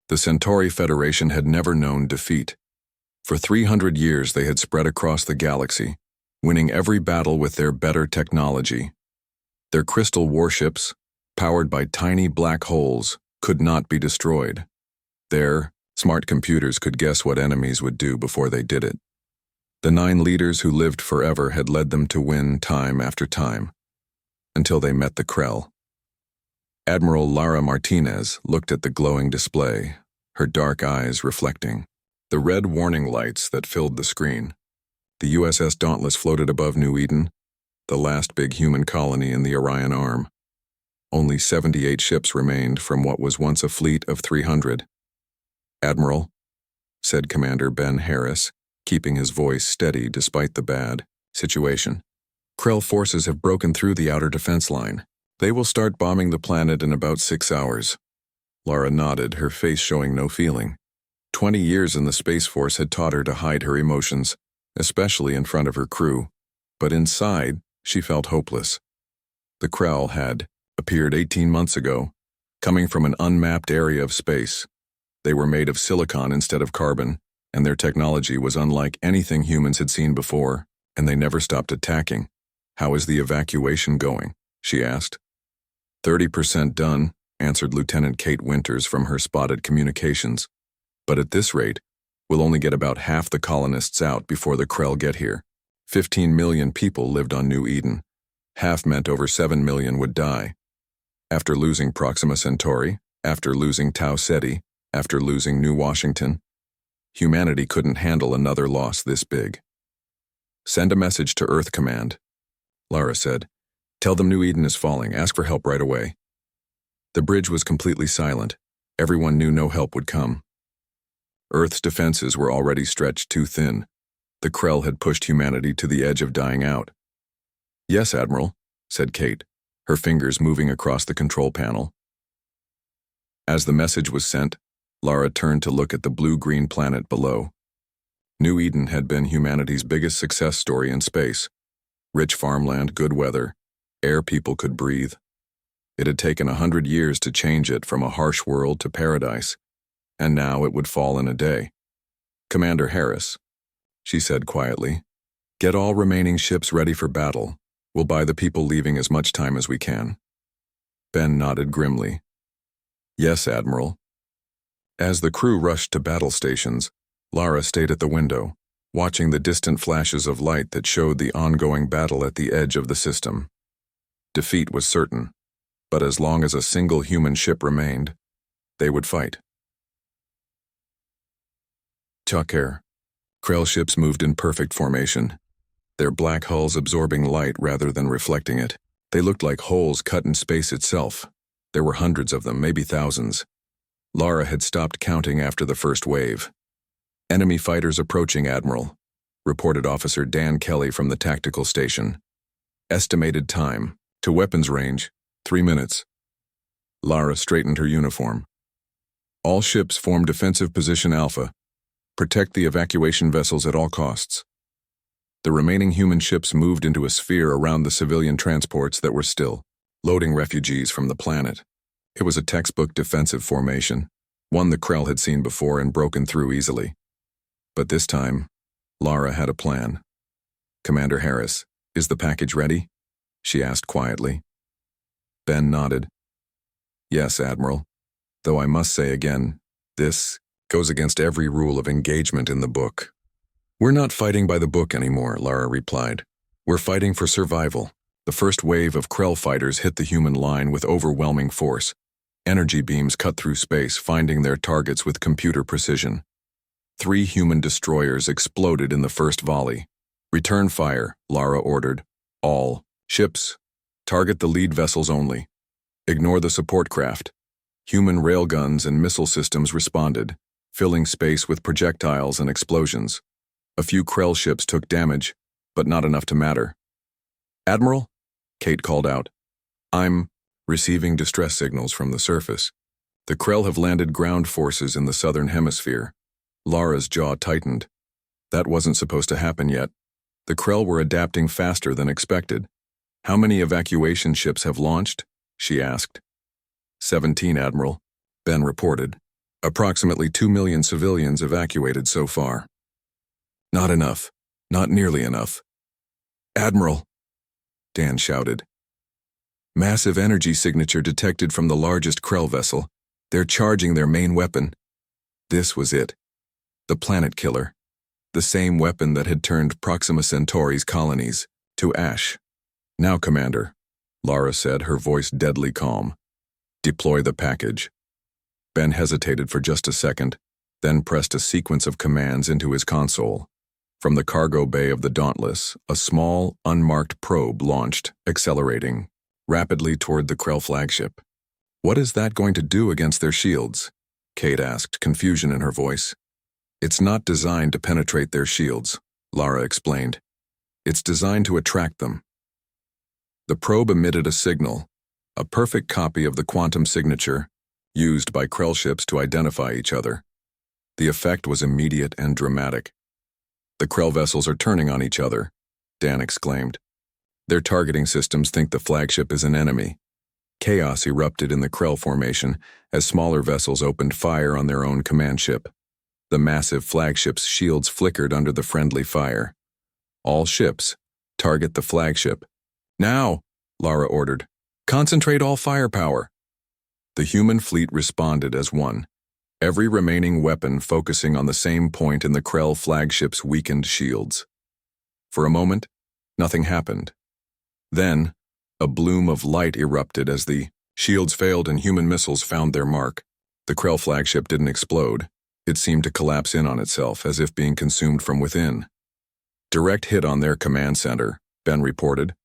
The Centauri Federation had never known defeat. For 300 years they had spread across the galaxy, winning every battle with their better technology. Their crystal warships, powered by tiny black holes, could not be destroyed. Their smart computers could guess what enemies would do before they did it. The 9 leaders who lived forever had led them to win time after time, until they met the Krell. Admiral Lara Martinez looked at the glowing display, her dark eyes reflecting the red warning lights that filled the screen. The USS Dauntless floated above New Eden, the last big human colony in the Orion Arm. Only 78 ships remained from what was once a fleet of 300. "Admiral," said Commander Ben Harris, keeping his voice steady despite the bad situation. "Krell forces have broken through the outer defense line. They will start bombing the planet in about 6 hours. Lara nodded, her face showing no feeling. 20 years in the Space Force had taught her to hide her emotions, especially in front of her crew, but inside, she felt hopeless. The Krell had appeared 18 months ago, coming from an unmapped area of space. They were made of silicon instead of carbon, and their technology was unlike anything humans had seen before, and they never stopped attacking. "How is the evacuation going?" she asked. 30% done, answered Lieutenant Kate Winters from her spotted communications. "But at this rate, we'll only get about half the colonists out before the Krell get here. 15 million people lived on New Eden. Half meant over 7 million would die. After losing Proxima Centauri, after losing Tau Ceti, after losing New Washington, humanity couldn't handle another loss this big." "Send a message to Earth Command," Lara said. "Tell them New Eden is falling. Ask for help right away." The bridge was completely silent. Everyone knew no help would come. Earth's defenses were already stretched too thin. The Krell had pushed humanity to the edge of dying out. "Yes, Admiral," said Kate, her fingers moving across the control panel. As the message was sent, Lara turned to look at the blue-green planet below. New Eden had been humanity's biggest success story in space. Rich farmland, good weather, air people could breathe. It had taken 100 years to change it from a harsh world to paradise, and now it would fall in a day. "Commander Harris," she said quietly, "get all remaining ships ready for battle. We'll buy the people leaving as much time as we can." Ben nodded grimly. "Yes, Admiral." As the crew rushed to battle stations, Lara stayed at the window, watching the distant flashes of light that showed the ongoing battle at the edge of the system. Defeat was certain, but as long as a single human ship remained, they would fight. Tucker. Krell ships moved in perfect formation, their black hulls absorbing light rather than reflecting it. They looked like holes cut in space itself. There were hundreds of them, maybe thousands. Lara had stopped counting after the first wave. "Enemy fighters approaching, Admiral," reported Officer Dan Kelly from the tactical station. "Estimated time to weapons range, 3 minutes." Lara straightened her uniform. "All ships form defensive position Alpha. Protect the evacuation vessels at all costs." The remaining human ships moved into a sphere around the civilian transports that were still loading refugees from the planet. It was a textbook defensive formation, one the Krell had seen before and broken through easily. But this time, Lara had a plan. "Commander Harris, is the package ready?" she asked quietly. Ben nodded. "Yes, Admiral. Though I must say again, this goes against every rule of engagement in the book." "We're not fighting by the book anymore," Lara replied. "We're fighting for survival." The first wave of Krell fighters hit the human line with overwhelming force. Energy beams cut through space, finding their targets with computer precision. 3 human destroyers exploded in the first volley. "Return fire," Lara ordered. "All ships. Target the lead vessels only. Ignore the support craft." Human railguns and missile systems responded, filling space with projectiles and explosions. A few Krell ships took damage, but not enough to matter. "Admiral?" Kate called out. "I'm receiving distress signals from the surface. The Krell have landed ground forces in the southern hemisphere." Lara's jaw tightened. That wasn't supposed to happen yet. The Krell were adapting faster than expected. "How many evacuation ships have launched?" she asked. 17, Admiral, Ben reported. Approximately 2 million civilians evacuated so far. Not enough. Not nearly enough. Admiral, Dan shouted. Massive energy signature detected from the largest Krell vessel. They're charging their main weapon. This was it. The planet killer. The same weapon that had turned Proxima Centauri's colonies to ash. Now, Commander, Lara said, her voice deadly calm. Deploy the package. Ben hesitated for just a second, then pressed a sequence of commands into his console. From the cargo bay of the Dauntless, a small, unmarked probe launched, accelerating rapidly toward the Krell flagship. What is that going to do against their shields? Kate asked, confusion in her voice. It's not designed to penetrate their shields, Lara explained. It's designed to attract them. The probe emitted a signal, a perfect copy of the quantum signature used by Krell ships to identify each other. The effect was immediate and dramatic. The Krell vessels are turning on each other, Dan exclaimed. Their targeting systems think the flagship is an enemy. Chaos erupted in the Krell formation as smaller vessels opened fire on their own command ship. The massive flagship's shields flickered under the friendly fire. All ships, target the flagship. Now, Lara ordered. Concentrate all firepower. The human fleet responded as one, every remaining weapon focusing on the same point in the Krell flagship's weakened shields. For a moment, nothing happened. Then, a bloom of light erupted as the shields failed and human missiles found their mark. The Krell flagship didn't explode. It seemed to collapse in on itself, as if being consumed from within. Direct hit on their command center, Ben reported,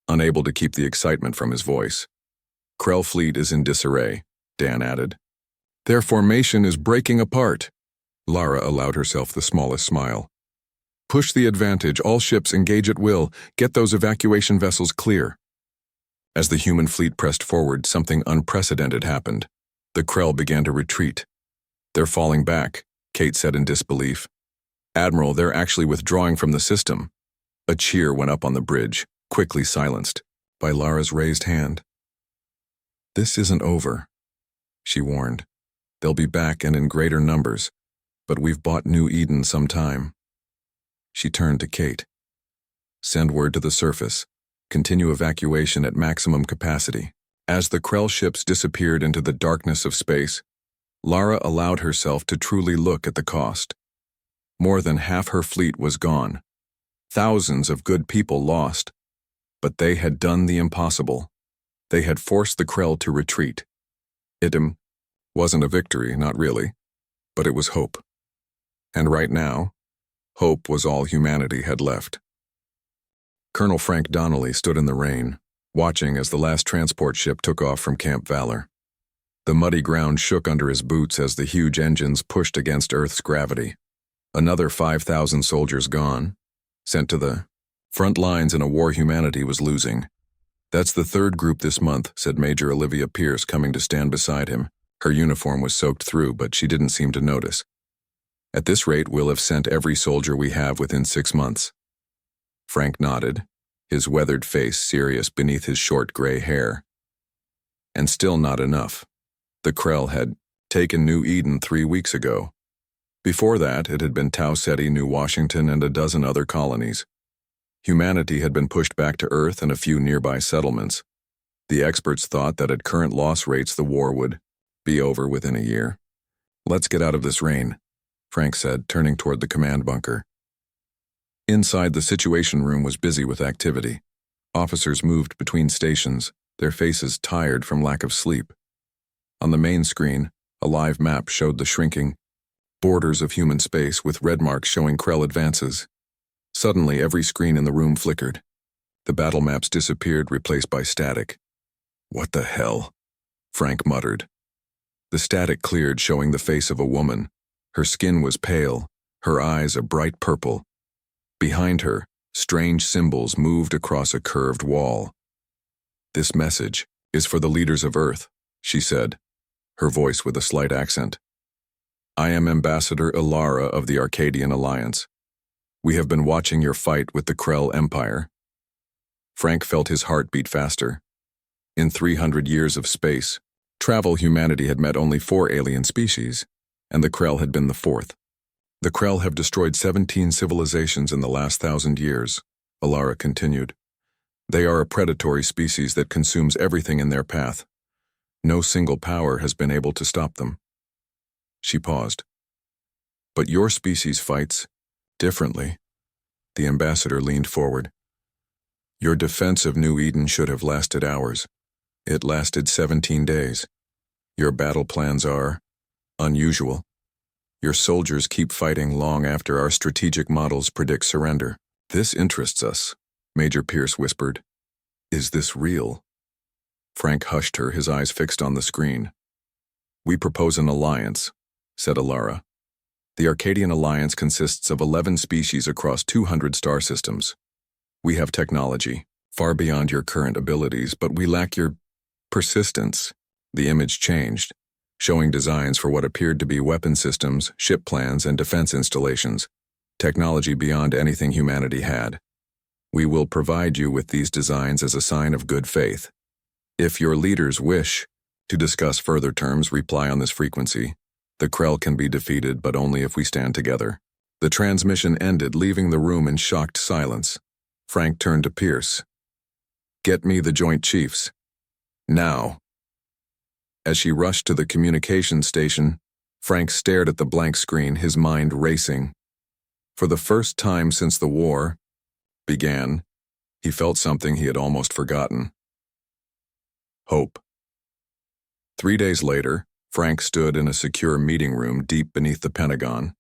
unable to keep the excitement from his voice. Krell fleet is in disarray, Dan added. Their formation is breaking apart. Lara allowed herself the smallest smile. Push the advantage, all ships engage at will, get those evacuation vessels clear. As the human fleet pressed forward, something unprecedented happened. The Krell began to retreat. They're falling back, Kate said in disbelief. Admiral, they're actually withdrawing from the system. A cheer went up on the bridge, quickly silenced by Lara's raised hand. This isn't over, she warned. They'll be back and in greater numbers, but we've bought New Eden some time. She turned to Kate. Send word to the surface. Continue evacuation at maximum capacity. As the Krell ships disappeared into the darkness of space, Lara allowed herself to truly look at the cost. More than half her fleet was gone. Thousands of good people lost. But they had done the impossible. They had forced the Krell to retreat. It wasn't a victory, not really, but it was hope. And right now, hope was all humanity had left. Colonel Frank Donnelly stood in the rain, watching as the last transport ship took off from Camp Valor. The muddy ground shook under his boots as the huge engines pushed against Earth's gravity. Another 5,000 soldiers gone, sent to the front lines in a war humanity was losing. That's the third group this month, said Major Olivia Pierce, coming to stand beside him. Her uniform was soaked through, but she didn't seem to notice. At this rate, we'll have sent every soldier we have within 6 months. Frank nodded, his weathered face serious beneath his short gray hair. And still not enough. The Krell had taken New Eden 3 weeks ago. Before that, it had been Tau Ceti, New Washington, and a dozen other colonies. Humanity had been pushed back to Earth and a few nearby settlements. The experts thought that at current loss rates the war would be over within a year. Let's get out of this rain, Frank said, turning toward the command bunker. Inside, the Situation Room was busy with activity. Officers moved between stations, their faces tired from lack of sleep. On the main screen, a live map showed the shrinking borders of human space with red marks showing Krell advances. Suddenly, every screen in the room flickered. The battle maps disappeared, replaced by static. What the hell? Frank muttered. The static cleared, showing the face of a woman. Her skin was pale, her eyes a bright purple. Behind her, strange symbols moved across a curved wall. This message is for the leaders of Earth, she said, her voice with a slight accent. I am Ambassador Ilara of the Arcadian Alliance. We have been watching your fight with the Krell Empire. Frank felt his heart beat faster. In 300 years of space, travel humanity had met only 4 alien species. and the Krell had been the fourth. The Krell have destroyed 17 civilizations in the last 1,000 years, Alara continued. They are a predatory species that consumes everything in their path. No single power has been able to stop them. She paused. But your species fights differently. The ambassador leaned forward. Your defense of New Eden should have lasted hours. It lasted 17 days. Your battle plans are unusual. Your soldiers keep fighting long after our strategic models predict surrender. This interests us, Major Pierce whispered. Is this real? Frank hushed her, his eyes fixed on the screen. We propose an alliance, said Alara. The Arcadian Alliance consists of 11 species across 200 star systems. We have technology, far beyond your current abilities, but we lack your persistence. The image changed, showing designs for what appeared to be weapon systems, ship plans, and defense installations, technology beyond anything humanity had. We will provide you with these designs as a sign of good faith. If your leaders wish to discuss further terms, reply on this frequency. The Krell can be defeated, but only if we stand together. The transmission ended, leaving the room in shocked silence. Frank turned to Pierce. Get me the Joint Chiefs. Now. As she rushed to the communications station, Frank stared at the blank screen, his mind racing. For the first time since the war began, he felt something he had almost forgotten. Hope. 3 days later, Frank stood in a secure meeting room deep beneath the Pentagon.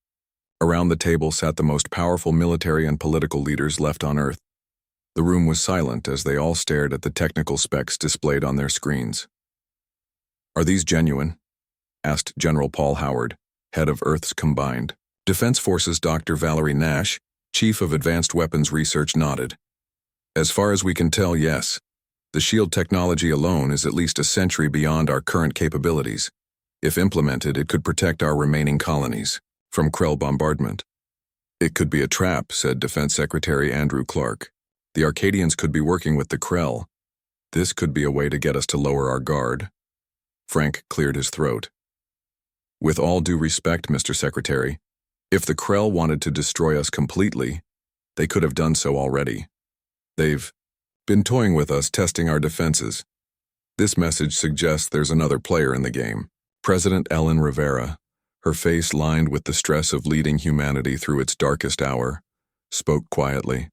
Around the table sat the most powerful military and political leaders left on Earth. The room was silent as they all stared at the technical specs displayed on their screens. Are these genuine? Asked General Paul Howard, head of Earth's Combined Defense Forces. Dr. Valerie Nash, Chief of Advanced Weapons Research, nodded. As far as we can tell, yes. The shield technology alone is at least a century beyond our current capabilities. If implemented, it could protect our remaining colonies from Krell bombardment. It could be a trap, said Defense Secretary Andrew Clark. The Arcadians could be working with the Krell. This could be a way to get us to lower our guard. Frank cleared his throat. With all due respect, Mr. Secretary, if the Krell wanted to destroy us completely, they could have done so already. They've been toying with us, testing our defenses. This message suggests there's another player in the game. President Ellen Rivera, her face lined with the stress of leading humanity through its darkest hour, spoke quietly.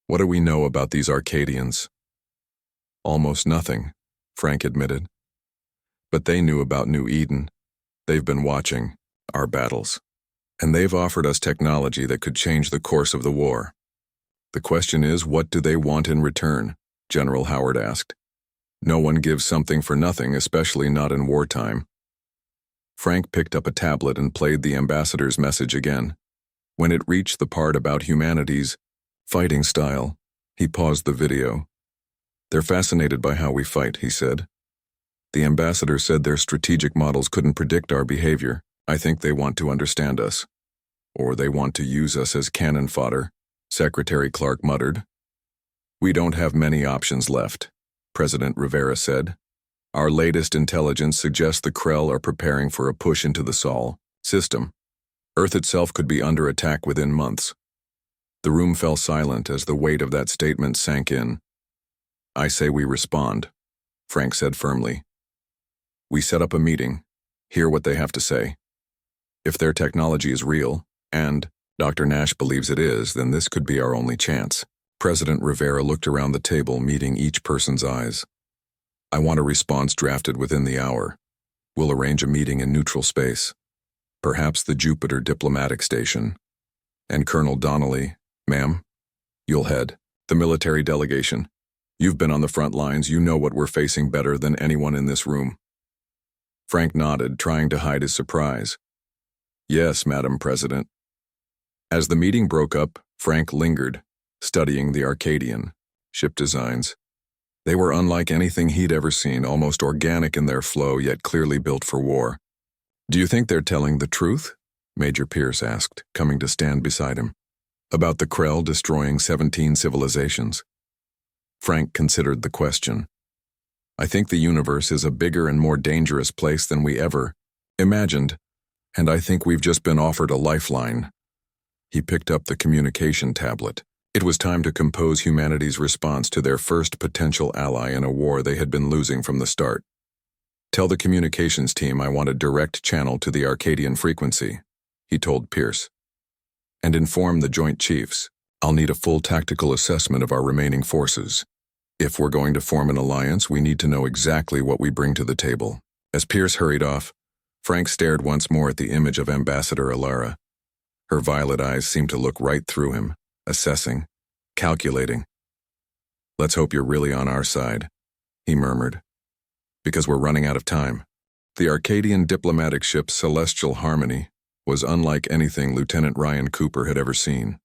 What do we know about these Arcadians? Almost nothing, Frank admitted. But they knew about New Eden. They've been watching our battles. And they've offered us technology that could change the course of the war. The question is, what do they want in return? General Howard asked. No one gives something for nothing, especially not in wartime. Frank picked up a tablet and played the ambassador's message again. When it reached the part about humanity's fighting style, he paused the video. They're fascinated by how we fight, he said. The ambassador said their strategic models couldn't predict our behavior. I think they want to understand us. Or they want to use us as cannon fodder, Secretary Clark muttered. We don't have many options left, President Rivera said. Our latest intelligence suggests the Krell are preparing for a push into the Sol system. Earth itself could be under attack within months. The room fell silent as the weight of that statement sank in. I say we respond, Frank said firmly. We set up a meeting, hear what they have to say. If their technology is real, and Dr. Nash believes it is, then this could be our only chance. President Rivera looked around the table, meeting each person's eyes. I want a response drafted within the hour. We'll arrange a meeting in neutral space. Perhaps the Jupiter diplomatic station. And Colonel Donnelly, ma'am, you'll head the military delegation. You've been on the front lines, you know what we're facing better than anyone in this room. Frank nodded, trying to hide his surprise. Yes, Madam President. As the meeting broke up, Frank lingered, studying the Arcadian ship designs. They were unlike anything he'd ever seen, almost organic in their flow, yet clearly built for war. Do you think they're telling the truth? Major Pierce asked, coming to stand beside him. About the Krell destroying 17 civilizations. Frank considered the question. I think the universe is a bigger and more dangerous place than we ever imagined, And I think we've just been offered a lifeline. He picked up the communication tablet. It was time to compose humanity's response to their first potential ally in a war they had been losing from the start. Tell the communications team I want a direct channel to the Arcadian frequency, he told Pierce. And inform the Joint Chiefs. I'll need a full tactical assessment of our remaining forces. If we're going to form an alliance, we need to know exactly what we bring to the table. As Pierce hurried off, Frank stared once more at the image of Ambassador Alara. Her violet eyes seemed to look right through him, assessing, calculating. Let's hope you're really on our side, he murmured, because we're running out of time. The Arcadian diplomatic ship Celestial Harmony was unlike anything Lieutenant Ryan Cooper had ever seen.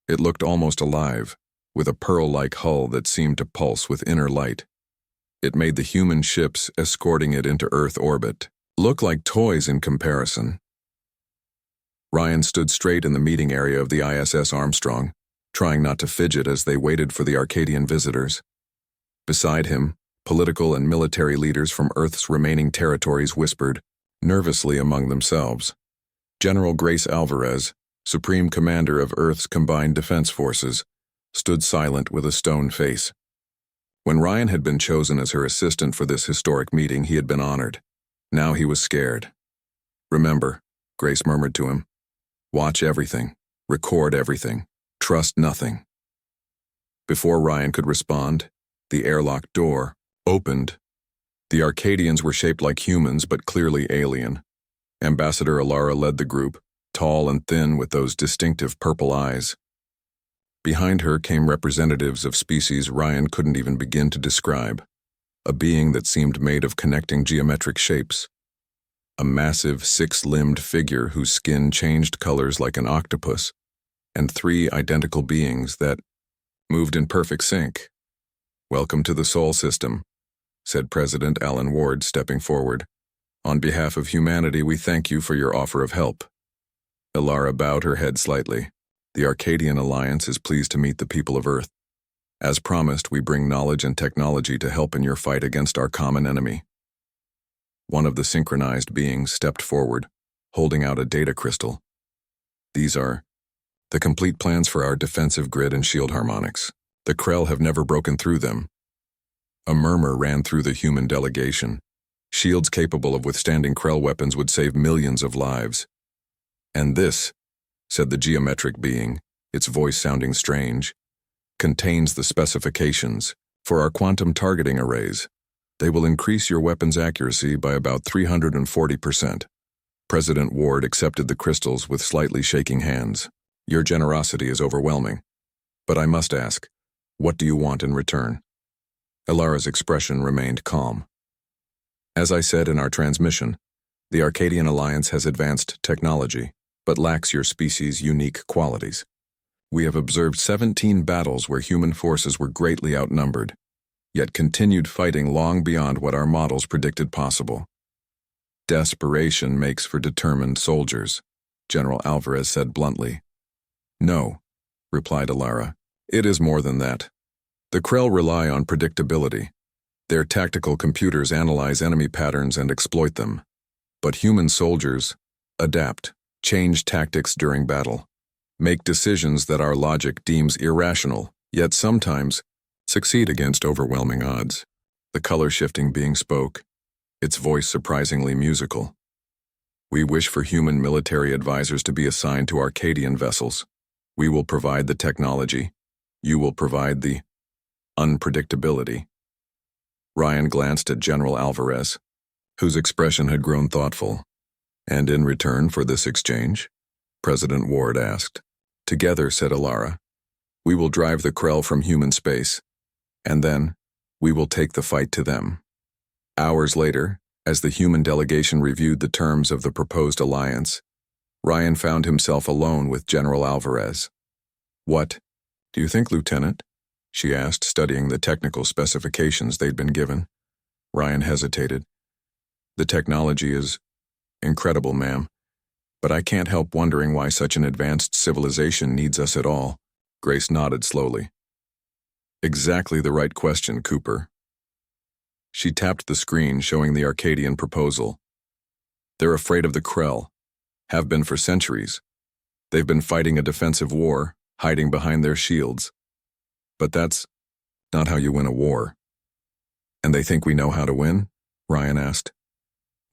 It looked almost alive, with a pearl-like hull that seemed to pulse with inner light. It made the human ships escorting it into Earth orbit look like toys in comparison. Ryan stood straight in the meeting area of the ISS Armstrong, trying not to fidget as they waited for the Arcadian visitors. Beside him, political and military leaders from Earth's remaining territories whispered, nervously among themselves. General Grace Alvarez, Supreme Commander of Earth's Combined Defense Forces, stood silent with a stone face. When Ryan had been chosen as her assistant for this historic meeting, he had been honored. Now he was scared. Remember, Grace murmured to him, watch everything, record everything, trust nothing. Before Ryan could respond, the airlock door opened. The Arcadians were shaped like humans but clearly alien. Ambassador Alara led the group, tall and thin with those distinctive purple eyes. Behind her came representatives of species Ryan couldn't even begin to describe, a being that seemed made of connecting geometric shapes. A massive, six-limbed figure whose skin changed colors like an octopus, and three identical beings that moved in perfect sync. "Welcome to the Sol System," said President Alan Ward, stepping forward. "On behalf of humanity, we thank you for your offer of help." Alara bowed her head slightly. "The Arcadian Alliance is pleased to meet the people of Earth. As promised, we bring knowledge and technology to help in your fight against our common enemy." One of the synchronized beings stepped forward, holding out a data crystal. "These are the complete plans for our defensive grid and shield harmonics. The Krell have never broken through them." A murmur ran through the human delegation. Shields capable of withstanding Krell weapons would save millions of lives. "And this," said the geometric being, its voice sounding strange, "contains the specifications for our quantum targeting arrays. They will increase your weapon's accuracy by about 340%. President Ward accepted the crystals with slightly shaking hands. "Your generosity is overwhelming. But I must ask, what do you want in return?" Alara's expression remained calm. "As I said in our transmission, the Arcadian Alliance has advanced technology, but lacks your species' unique qualities. We have observed 17 battles where human forces were greatly outnumbered, yet continued fighting long beyond what our models predicted possible. Desperation makes for determined soldiers," General Alvarez said bluntly. "No," replied Alara. "It is more than that. The Krell rely on predictability. Their tactical computers analyze enemy patterns and exploit them. But human soldiers adapt, change tactics during battle, make decisions that our logic deems irrational, yet sometimes succeed against overwhelming odds." The color-shifting being spoke, its voice surprisingly musical. "We wish for human military advisors to be assigned to Arcadian vessels. We will provide the technology. You will provide the unpredictability." Ryan glanced at General Alvarez, whose expression had grown thoughtful. "And in return for this exchange?" President Ward asked. "Together," said Alara, "we will drive the Krell from human space, and then we will take the fight to them." Hours later, as the human delegation reviewed the terms of the proposed alliance, Ryan found himself alone with General Alvarez. "What do you think, Lieutenant?" she asked, studying the technical specifications they'd been given. Ryan hesitated. "The technology is incredible, ma'am, but I can't help wondering why such an advanced civilization needs us at all." Grace nodded slowly. "Exactly the right question, Cooper." She tapped the screen showing the Arcadian proposal. "They're afraid of the Krell, Have been for centuries. They've been fighting a defensive war, hiding behind their shields. But that's not how you win a war. And they think we know how to win? Ryan asked.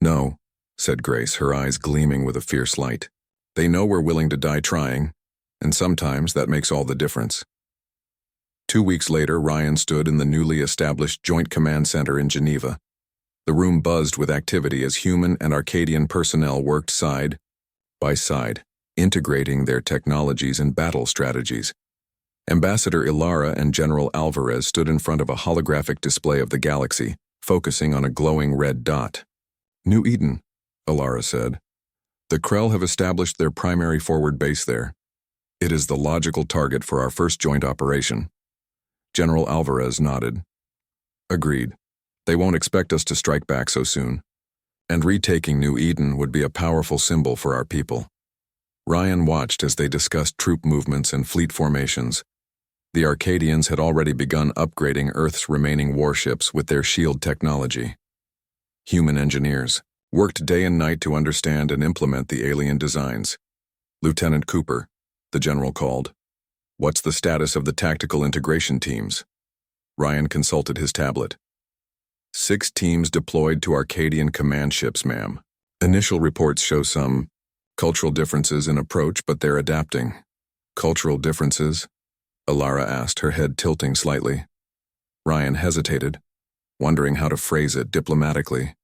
No, said Grace, her eyes gleaming with a fierce light. They know we're willing to die trying, and sometimes that makes all the difference. 2 weeks later, Ryan stood in the newly established Joint Command Center in Geneva. The room buzzed with activity as human and Arcadian personnel worked side by side, integrating their technologies and battle strategies. Ambassador Ilara and General Alvarez stood in front of a holographic display of the galaxy, focusing on a glowing red dot. New Eden, Ilara said. The Krell have established their primary forward base there. It is the logical target for our first joint operation. General Alvarez nodded. Agreed. They won't expect us to strike back so soon. And retaking New Eden would be a powerful symbol for our people. Ryan watched as they discussed troop movements and fleet formations. The Arcadians had already begun upgrading Earth's remaining warships with their shield technology. Human engineers worked day and night to understand and implement the alien designs. Lieutenant Cooper, the general called. What's the status of the tactical integration teams? Ryan consulted his tablet. 6 teams deployed to Arcadian command ships, ma'am. Initial reports show some cultural differences in approach, but they're adapting. Cultural differences? Ilara asked, her head tilting slightly. Ryan hesitated, wondering how to phrase it diplomatically.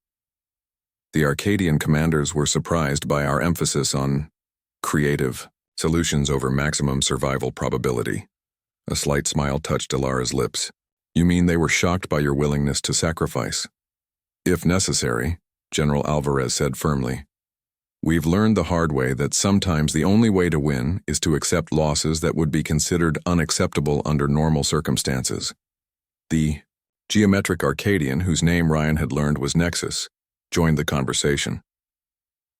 The Arcadian commanders were surprised by our emphasis on creative solutions over maximum survival probability. A slight smile touched Ilara's lips. You mean they were shocked by your willingness to sacrifice? If necessary, General Alvarez said firmly. We've learned the hard way that sometimes the only way to win is to accept losses that would be considered unacceptable under normal circumstances. The geometric Arcadian, whose name Ryan had learned was Nexus, joined the conversation.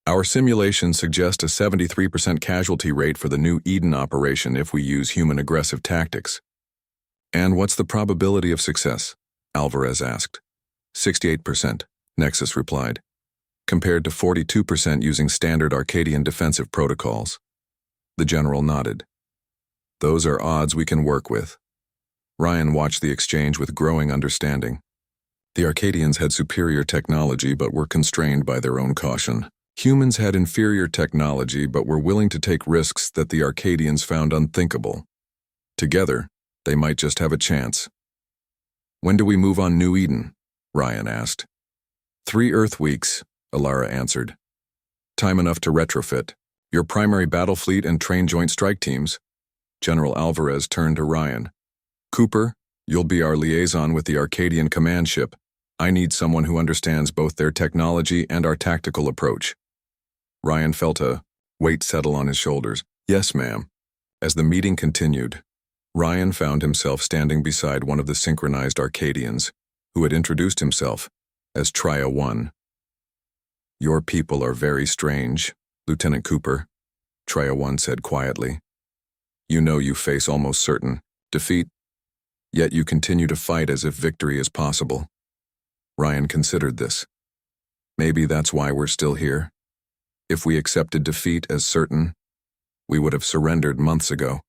Our simulations suggest a 73% casualty rate for the New Eden operation if we use human aggressive tactics. And what's the probability of success? Alvarez asked. 68%, Nexus replied, compared to 42% using standard Arcadian defensive protocols. The general nodded. Those are odds we can work with. Ryan watched the exchange with growing understanding. The Arcadians had superior technology but were constrained by their own caution. Humans had inferior technology but were willing to take risks that the Arcadians found unthinkable. Together, they might just have a chance. When do we move on New Eden? Ryan asked. 3 Earth weeks, Ilara answered. Time enough to retrofit. Your primary battle fleet and train joint strike teams. General Alvarez turned to Ryan. Cooper, you'll be our liaison with the Arcadian command ship. I need someone who understands both their technology and our tactical approach. Ryan felt a weight settle on his shoulders. Yes, ma'am. As the meeting continued, Ryan found himself standing beside one of the synchronized Arcadians, who had introduced himself as Tria 1. Your people are very strange, Lieutenant Cooper, Tria 1 said quietly. You know you face almost certain defeat, yet you continue to fight as if victory is possible. Ryan considered this. Maybe that's why we're still here. If we accepted defeat as certain, we would have surrendered months ago.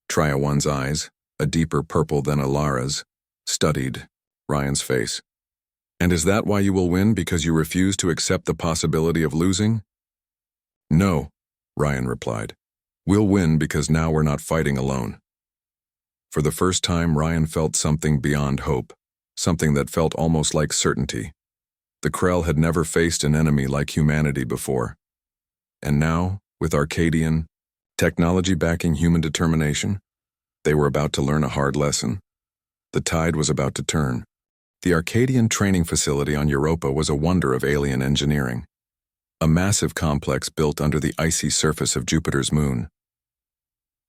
Tria 1's eyes, a deeper purple than Ilara's, studied Ryan's face. And is that why you will win, because you refuse to accept the possibility of losing? No, Ryan replied. We'll win because now we're not fighting alone. For the first time, Ryan felt something beyond hope, something that felt almost like certainty. The Krell had never faced an enemy like humanity before. And now, with Arcadian technology backing human determination, they were about to learn a hard lesson. The tide was about to turn. The Arcadian training facility on Europa was a wonder of alien engineering. A massive complex built under the icy surface of Jupiter's moon.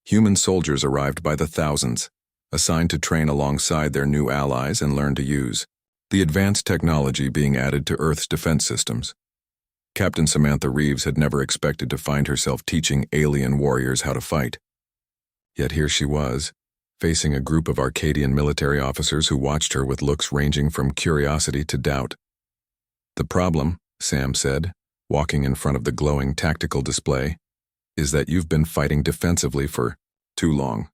Human soldiers arrived by the thousands, assigned to train alongside their new allies and learn to use the advanced technology being added to Earth's defense systems. Captain Samantha Reeves had never expected to find herself teaching alien warriors how to fight. Yet here she was, facing a group of Arcadian military officers who watched her with looks ranging from curiosity to doubt. The problem, Sam said, walking in front of the glowing tactical display, is that you've been fighting defensively for too long.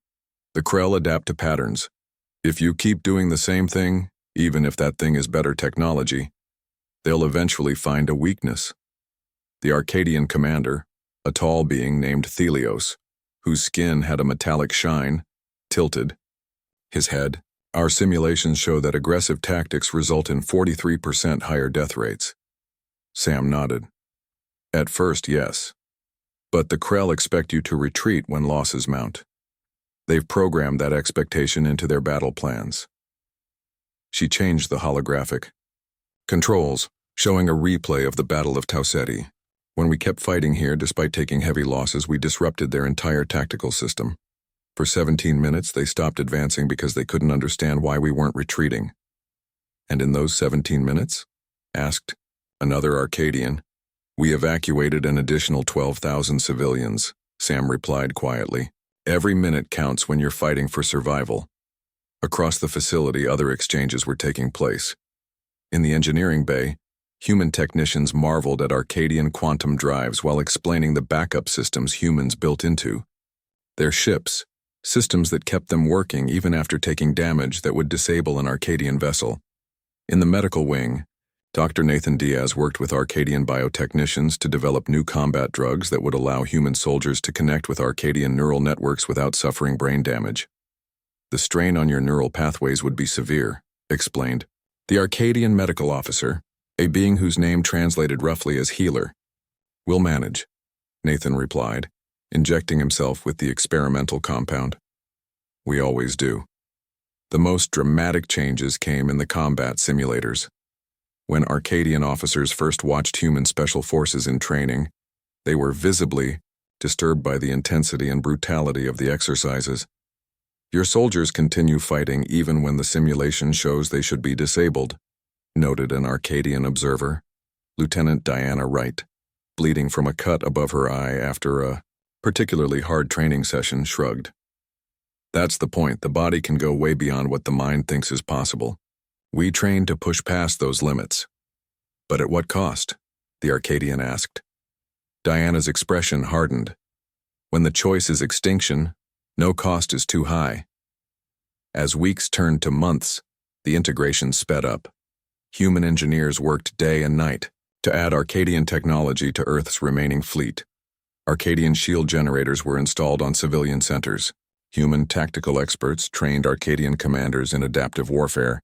The Krell adapt to patterns. If you keep doing the same thing, even if that thing is better technology, they'll eventually find a weakness. The Arcadian commander, a tall being named Thelios, whose skin had a metallic shine, tilted his head. Our simulations show that aggressive tactics result in 43% higher death rates. Sam nodded. At first, yes. But the Krell expect you to retreat when losses mount. They've programmed that expectation into their battle plans. She changed the holographic controls, showing a replay of the Battle of Tauceti. When we kept fighting here despite taking heavy losses, we disrupted their entire tactical system. For 17 minutes, they stopped advancing because they couldn't understand why we weren't retreating. And in those 17 minutes, asked another Arcadian, we evacuated an additional 12,000 civilians, Sam replied quietly. Every minute counts when you're fighting for survival. Across the facility, other exchanges were taking place. In the engineering bay, human technicians marveled at Arcadian quantum drives while explaining the backup systems humans built into their ships, systems that kept them working even after taking damage that would disable an Arcadian vessel. In the medical wing, Dr. Nathan Diaz worked with Arcadian biotechnicians to develop new combat drugs that would allow human soldiers to connect with Arcadian neural networks without suffering brain damage. The strain on your neural pathways would be severe, explained the Arcadian medical officer, a being whose name translated roughly as healer. We'll manage, Nathan replied, injecting himself with the experimental compound. We always do. The most dramatic changes came in the combat simulators. When Arcadian officers first watched human special forces in training, they were visibly disturbed by the intensity and brutality of the exercises. Your soldiers continue fighting even when the simulation shows they should be disabled, noted an Arcadian observer, Lieutenant Diana Wright, bleeding from a cut above her eye after a particularly hard training session, shrugged. That's the point. The body can go way beyond what the mind thinks is possible. We train to push past those limits. But at what cost? The Arcadian asked. Diana's expression hardened. When the choice is extinction, no cost is too high. As weeks turned to months, the integration sped up. Human engineers worked day and night to add Arcadian technology to Earth's remaining fleet. Arcadian shield generators were installed on civilian centers. Human tactical experts trained Arcadian commanders in adaptive warfare,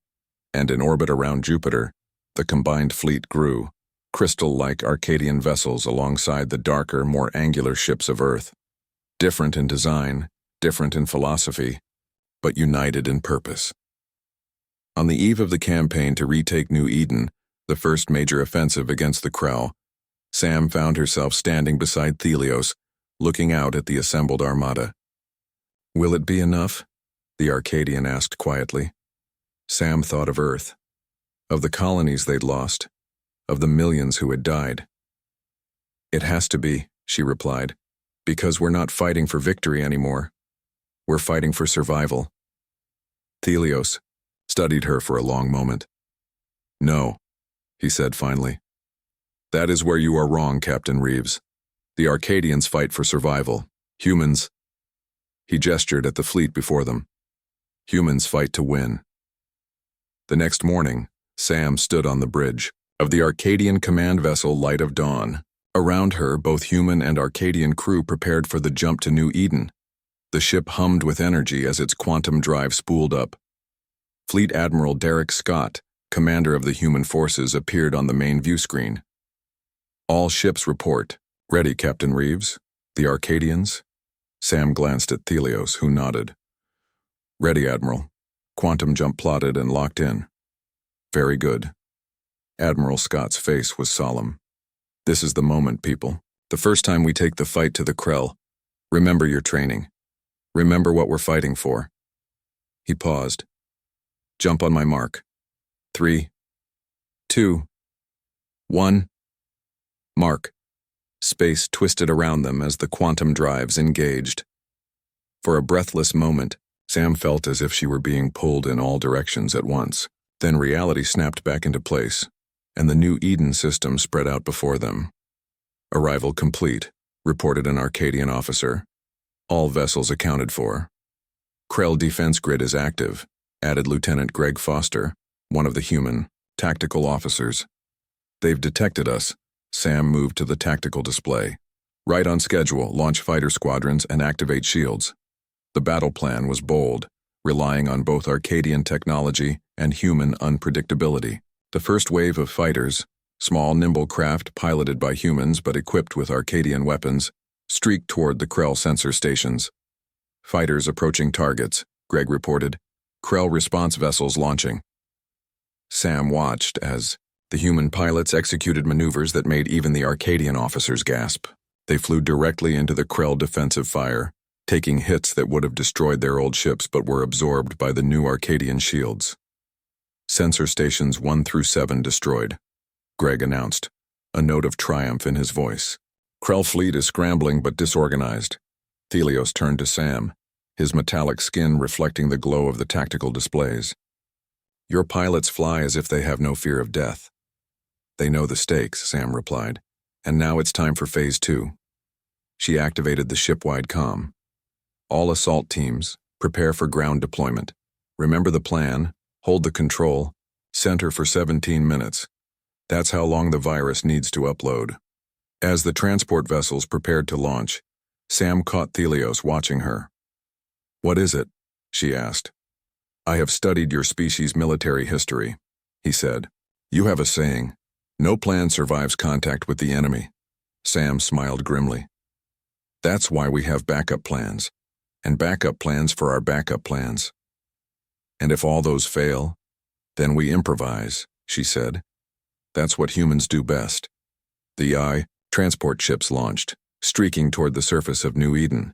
and in orbit around Jupiter, the combined fleet grew, crystal-like Arcadian vessels alongside the darker, more angular ships of Earth. Different in design, different in philosophy, but united in purpose. On the eve of the campaign to retake New Eden, the first major offensive against the Krell, Sam found herself standing beside Thelios, looking out at the assembled armada. Will it be enough? The Arcadian asked quietly. Sam thought of Earth, of the colonies they'd lost, of the millions who had died. It has to be, she replied, because we're not fighting for victory anymore. We're fighting for survival. Thelios studied her for a long moment. No, he said finally. That is where you are wrong, Captain Reeves. The Arcadians fight for survival. Humans. He gestured at the fleet before them. Humans fight to win. The next morning, Sam stood on the bridge of the Arcadian command vessel Light of Dawn. Around her, both human and Arcadian crew prepared for the jump to New Eden. The ship hummed with energy as its quantum drive spooled up. Fleet Admiral Derek Scott, commander of the human forces, appeared on the main view screen. All ships report. Ready, Captain Reeves? The Arcadians? Sam glanced at Thelios, who nodded. Ready, Admiral. Quantum jump plotted and locked in. Very good. Admiral Scott's face was solemn. This is the moment, people. The first time we take the fight to the Krell. Remember your training. Remember what we're fighting for. He paused. Jump on my mark. 3, 2, 1. Mark. Space twisted around them as the quantum drives engaged. For a breathless moment, Sam felt as if she were being pulled in all directions at once. Then reality snapped back into place, and the New Eden system spread out before them. Arrival complete, reported an Arcadian officer. All vessels accounted for. Krell defense grid is active, added Lieutenant Greg Foster, one of the human, tactical officers. They've detected us. Sam moved to the tactical display. Right on schedule, launch fighter squadrons and activate shields. The battle plan was bold, relying on both Arcadian technology and human unpredictability. The first wave of fighters, small nimble craft piloted by humans but equipped with Arcadian weapons, streaked toward the Krell sensor stations. Fighters approaching targets, Greg reported. Krell response vessels launching. Sam watched as the human pilots executed maneuvers that made even the Arcadian officers gasp. They flew directly into the Krell defensive fire, taking hits that would have destroyed their old ships but were absorbed by the new Arcadian shields. Sensor stations 1 through 7 destroyed, Greg announced, a note of triumph in his voice. Krell fleet is scrambling but disorganized. Thelios turned to Sam, his metallic skin reflecting the glow of the tactical displays. Your pilots fly as if they have no fear of death. They know the stakes, Sam replied, and now it's time for Phase 2. She activated the ship-wide comm. All assault teams, prepare for ground deployment. Remember the plan, hold the control, center for 17 minutes. That's how long the virus needs to upload. As the transport vessels prepared to launch, Sam caught Thelios watching her. What is it? She asked. I have studied your species' military history, he said. You have a saying, no plan survives contact with the enemy. Sam smiled grimly. That's why we have backup plans, and backup plans for our backup plans. And if all those fail, then we improvise, she said. That's what humans do best. The transport ships launched, streaking toward the surface of New Eden.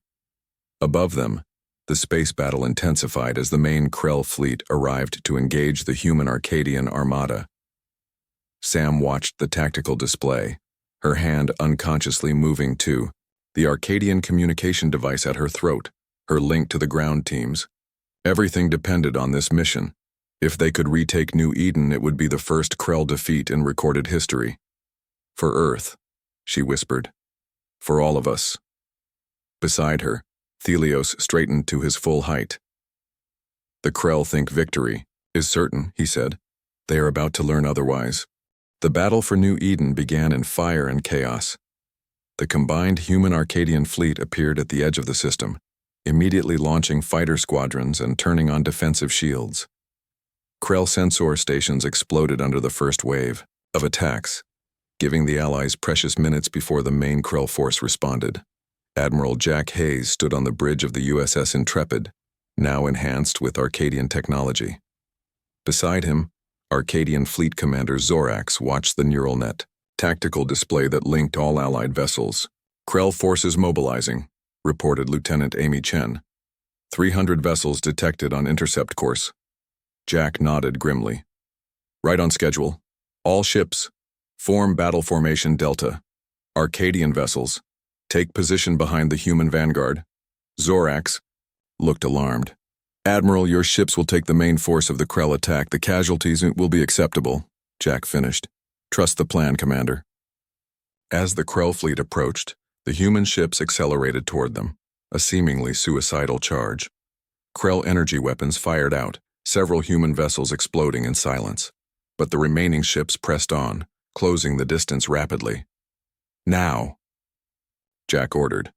Above them, the space battle intensified as the main Krell fleet arrived to engage the human Arcadian armada. Sam watched the tactical display, her hand unconsciously moving to the Arcadian communication device at her throat, her link to the ground teams. Everything depended on this mission. If they could retake New Eden, it would be the first Krell defeat in recorded history. For Earth, she whispered. For all of us. Beside her, Thelios straightened to his full height. The Krell think victory is certain, he said. They are about to learn otherwise. The battle for New Eden began in fire and chaos. The combined human Arcadian fleet appeared at the edge of the system, immediately launching fighter squadrons and turning on defensive shields. Krell sensor stations exploded under the first wave of attacks, giving the Allies precious minutes before the main Krell force responded. Admiral Jack Hayes stood on the bridge of the USS Intrepid, now enhanced with Arcadian technology. Beside him, Arcadian Fleet Commander Zorax watched the neural net tactical display that linked all Allied vessels. Krell forces mobilizing, reported Lieutenant Amy Chen. 300 vessels detected on intercept course. Jack nodded grimly. Right on schedule. All ships, form battle formation Delta. Arcadian vessels, take position behind the human vanguard. Zorax looked alarmed. Admiral, your ships will take the main force of the Krell attack. The casualties will be acceptable, Jack finished. Trust the plan, Commander. As the Krell fleet approached, the human ships accelerated toward them, a seemingly suicidal charge. Krell energy weapons fired out, several human vessels exploding in silence. But the remaining ships pressed on, closing the distance rapidly. Now, Jack ordered.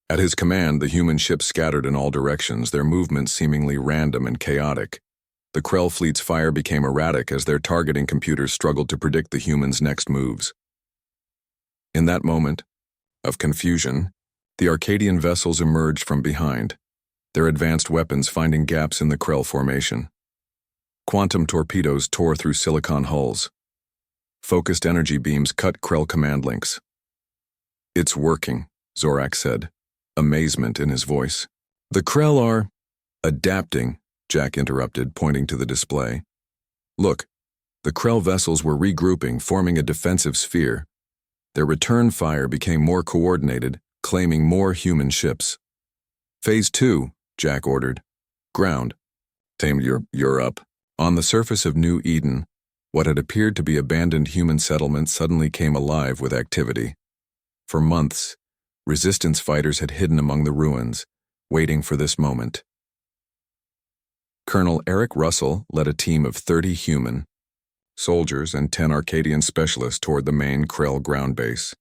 At his command, the human ships scattered in all directions, their movements seemingly random and chaotic. The Krell fleet's fire became erratic as their targeting computers struggled to predict the humans' next moves. In that moment of confusion, the Arcadian vessels emerged from behind, their advanced weapons finding gaps in the Krell formation. Quantum torpedoes tore through silicon hulls. Focused energy beams cut Krell command links. It's working, Zorax said, amazement in his voice. The Krell are adapting, Jack interrupted, pointing to the display. Look, the Krell vessels were regrouping, forming a defensive sphere. Their return fire became more coordinated, claiming more human ships. Phase 2, Jack ordered. Ground. Tamed, you're up. On the surface of New Eden, what had appeared to be abandoned human settlements suddenly came alive with activity. For months, resistance fighters had hidden among the ruins, waiting for this moment. Colonel Eric Russell led a team of 30 human soldiers and 10 Arcadian specialists toward the main Krell ground base,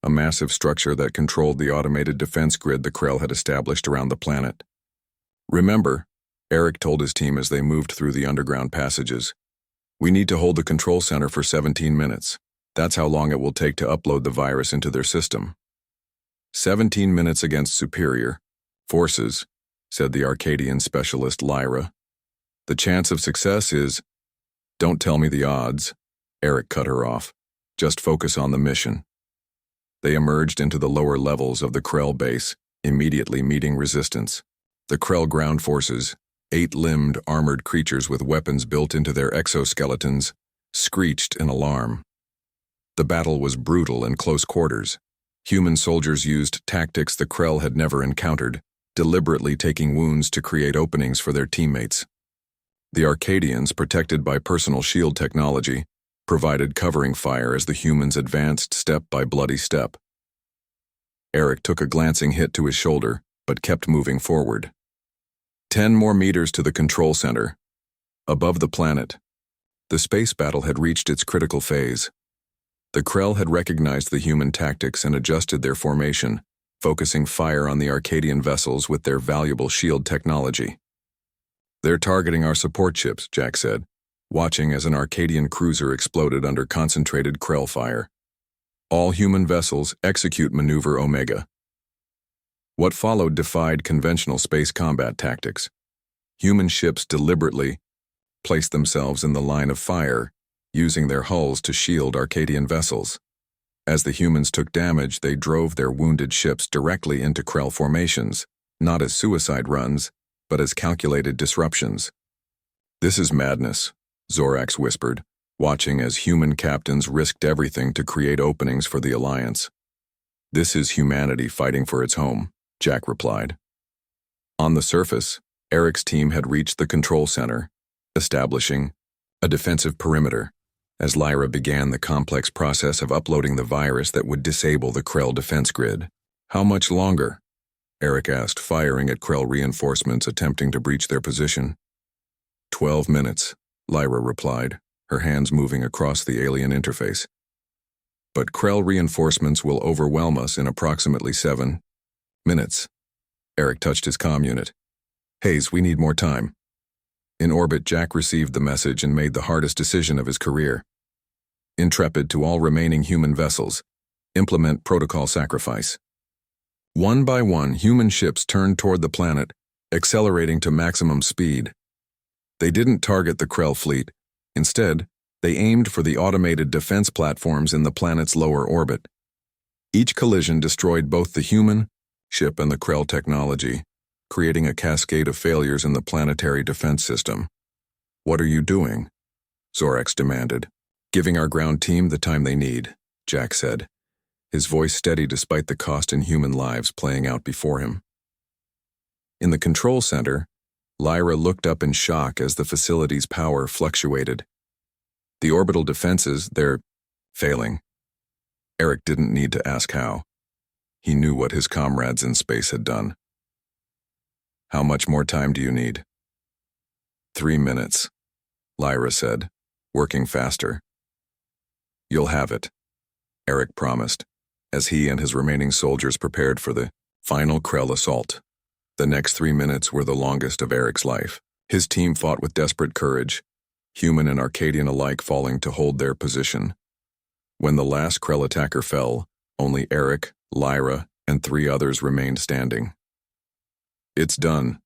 a massive structure that controlled the automated defense grid the Krell had established around the planet. "Remember," Eric told his team as they moved through the underground passages, "we need to hold the control center for 17 minutes. That's how long it will take to upload the virus into their system." 17 minutes against superior forces, said the Arcadian specialist Lyra. "The chance of success is—" "Don't tell me the odds," Eric cut her off. "Just focus on the mission." They emerged into the lower levels of the Krell base, immediately meeting resistance. The Krell ground forces, 8-limbed armored creatures with weapons built into their exoskeletons, screeched in alarm. The battle was brutal in close quarters. Human soldiers used tactics the Krell had never encountered, deliberately taking wounds to create openings for their teammates. The Arcadians, protected by personal shield technology, provided covering fire as the humans advanced step by bloody step. Eric took a glancing hit to his shoulder, but kept moving forward. 10 more meters to the control center. Above the planet, the space battle had reached its critical phase. The Krell had recognized the human tactics and adjusted their formation, focusing fire on the Arcadian vessels with their valuable shield technology. "They're targeting our support ships," Jack said, watching as an Arcadian cruiser exploded under concentrated Krell fire. "All human vessels execute Maneuver Omega." What followed defied conventional space combat tactics. Human ships deliberately placed themselves in the line of fire, using their hulls to shield Arcadian vessels. As the humans took damage, they drove their wounded ships directly into Krell formations, not as suicide runs, but as calculated disruptions. "This is madness," Zorax whispered, watching as human captains risked everything to create openings for the Alliance. "This is humanity fighting for its home," Jack replied. On the surface, Eric's team had reached the control center, establishing a defensive perimeter, as Lyra began the complex process of uploading the virus that would disable the Krell defense grid. "How much longer?" Eric asked, firing at Krell reinforcements attempting to breach their position. 12 minutes, Lyra replied, her hands moving across the alien interface. "But Krell reinforcements will overwhelm us in approximately 7 minutes. Eric touched his comm unit. "Hayes, we need more time." In orbit, Jack received the message and made the hardest decision of his career. Intrepid to all remaining human vessels. Implement protocol sacrifice. One by one, human ships turned toward the planet, accelerating to maximum speed. They didn't target the Krell fleet. Instead, they aimed for the automated defense platforms in the planet's lower orbit. Each collision destroyed both the human ship and the Krell technology, creating a cascade of failures in the planetary defense system. "What are you doing?" Zorax demanded. "Giving our ground team the time they need," Jack said, his voice steady despite the cost in human lives playing out before him. In the control center, Lyra looked up in shock as the facility's power fluctuated. The orbital defenses, they're failing. Eric didn't need to ask how. He knew what his comrades in space had done. "How much more time do you need?" 3 minutes, Lyra said, working faster. "You'll have it," Eric promised, as he and his remaining soldiers prepared for the final Krell assault. The next 3 minutes were the longest of Eric's life. His team fought with desperate courage, human and Arcadian alike falling to hold their position. When the last Krell attacker fell, only Eric, Lyra, and 3 others remained standing. "It's done,"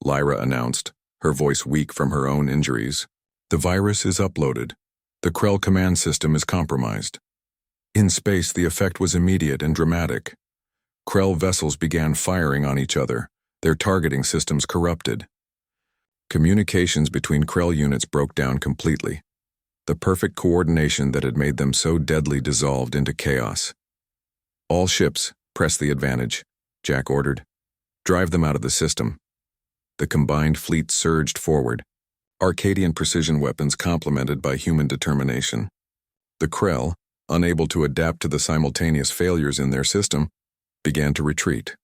Lyra announced, her voice weak from her own injuries. "The virus is uploaded. The Krell command system is compromised." In space, the effect was immediate and dramatic. Krell vessels began firing on each other, their targeting systems corrupted. Communications between Krell units broke down completely. The perfect coordination that had made them so deadly dissolved into chaos. "All ships, press the advantage," Jack ordered. "Drive them out of the system." The combined fleet surged forward, Arcadian precision weapons complemented by human determination. The Krell, unable to adapt to the simultaneous failures in their system, began to retreat.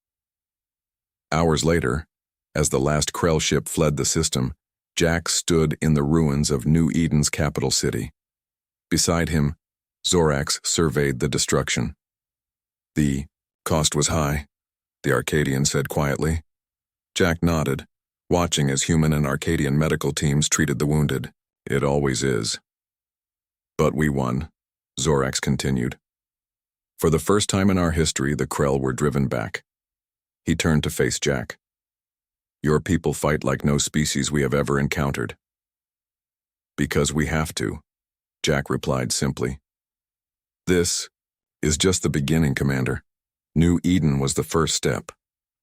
Hours later, as the last Krell ship fled the system, Jack stood in the ruins of New Eden's capital city. Beside him, Zorax surveyed the destruction. "The cost was high," the Arcadian said quietly. Jack nodded, watching as human and Arcadian medical teams treated the wounded. "It always is." "But we won," Zorax continued. "For the first time in our history, the Krell were driven back." He turned to face Jack. "Your people fight like no species we have ever encountered." "Because we have to," Jack replied simply. "This is just the beginning, Commander. New Eden was the first step.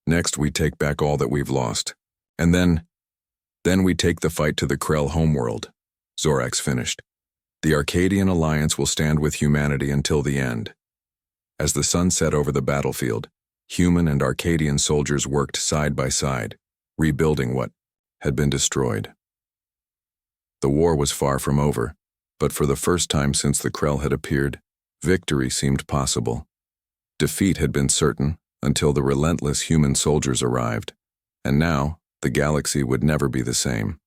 Next, we take back all that we've lost. And then we take the fight to the Krell homeworld," Zorax finished. "The Arcadian Alliance will stand with humanity until the end." As the sun set over the battlefield, human and Arcadian soldiers worked side by side, rebuilding what had been destroyed. The war was far from over, but for the first time since the Krell had appeared, victory seemed possible. Defeat had been certain until the relentless human soldiers arrived, and now the galaxy would never be the same.